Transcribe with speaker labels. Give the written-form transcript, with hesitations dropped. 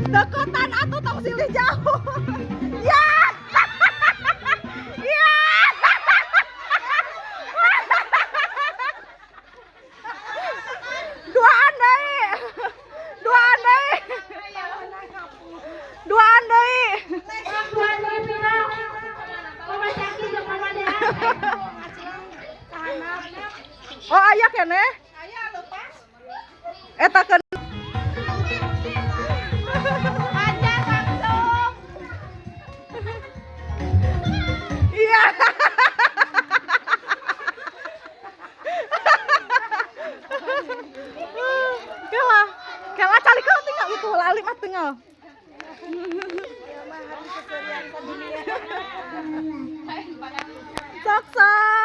Speaker 1: Deketan atuh tong silih jauh. Ya. Ya. Duaan deui. Duaan deui. Duaan deui. Oh aya keneh? Aya leupas. Eta keun Pacar langsung. Iya. Kela cali kau tinggal itu lali mah tinggal. Sok sok.